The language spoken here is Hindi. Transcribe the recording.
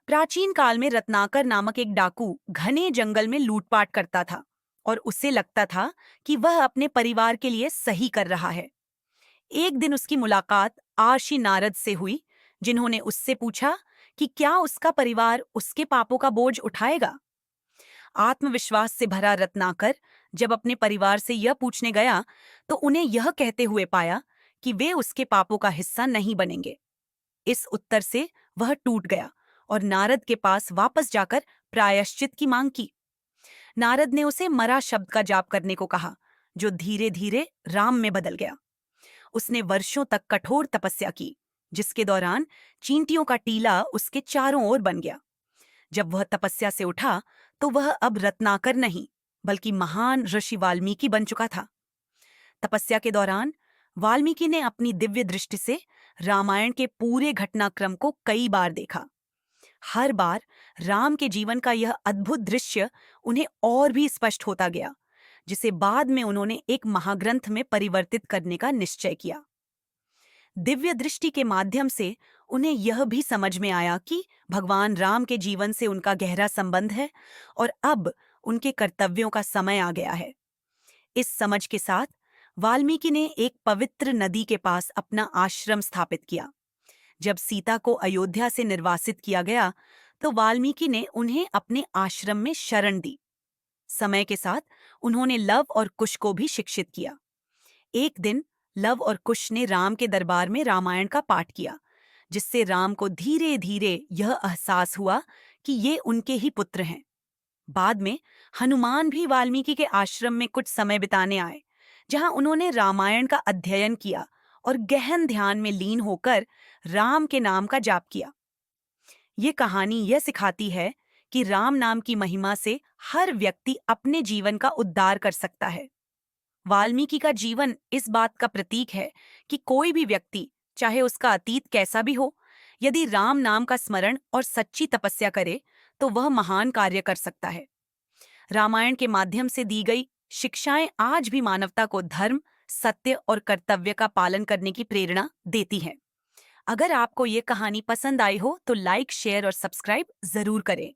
प्राचीन काल में रत्नाकर नामक एक डाकू घने जंगल में लूटपाट करता था और उसे लगता था कि वह अपने परिवार के लिए सही कर रहा है। एक दिन उसकी मुलाकात आशी नारद से हुई, जिन्होंने उससे पूछा कि क्या उसका परिवार उसके पापों का बोझ उठाएगा। आत्मविश्वास से भरा रत्नाकर जब अपने परिवार से यह पूछने गया तो उन्हें यह कहते हुए पाया कि वे उसके पापों का हिस्सा नहीं बनेंगे। इस उत्तर से वह टूट गया और नारद के पास वापस जाकर प्रायश्चित की मांग की। नारद ने उसे मरा शब्द का जाप करने को कहा, जो धीरे धीरे राम में बदल गया। उसने वर्षों तक कठोर तपस्या की, जिसके दौरान चींटियों का टीला उसके चारों ओर बन गया। जब वह तपस्या से उठा तो वह अब रत्नाकर नहीं, बल्कि महान ऋषि वाल्मीकि बन चुका था। तपस्या के दौरान वाल्मीकि ने अपनी दिव्य दृष्टि से रामायण के पूरे घटनाक्रम को कई बार देखा। हर बार राम के जीवन का यह अद्भुत दृश्य उन्हें और भी स्पष्ट होता गया, जिसे बाद में उन्होंने एक महाग्रंथ में परिवर्तित करने का निश्चय किया। दिव्य दृष्टि के माध्यम से उन्हें यह भी समझ में आया कि भगवान राम के जीवन से उनका गहरा संबंध है और अब उनके कर्तव्यों का समय आ गया है। इस समझ के साथ वाल्मीकि ने एक पवित्र नदी के पास अपना आश्रम स्थापित किया। जब सीता को अयोध्या से निर्वासित किया गया तो वाल्मीकि ने उन्हें अपने आश्रम में शरण दी। समय के साथ उन्होंने लव और कुश को भी शिक्षित किया। एक दिन लव और कुश ने राम के दरबार में रामायण का पाठ किया, जिससे राम को धीरे धीरे यह एहसास हुआ कि ये उनके ही पुत्र हैं। बाद में हनुमान भी वाल्मीकि के आश्रम में कुछ समय बिताने आए, जहां उन्होंने रामायण का अध्ययन किया और गहन ध्यान में लीन होकर राम के नाम का जाप किया। ये कहानी यह सिखाती है कि राम नाम की महिमा से हर व्यक्ति अपने जीवन का उद्धार कर सकता है। वाल्मीकि का जीवन इस बात का प्रतीक है कि कोई भी व्यक्ति, चाहे उसका अतीत कैसा भी हो, यदि राम नाम का स्मरण और सच्ची तपस्या करे तो वह महान कार्य कर सकता है। रामायण के माध्यम से दी गई शिक्षाएं आज भी मानवता को धर्म, सत्य और कर्तव्य का पालन करने की प्रेरणा देती हैं। अगर आपको ये कहानी पसंद आई हो तो लाइक, शेयर और सब्सक्राइब जरूर करें।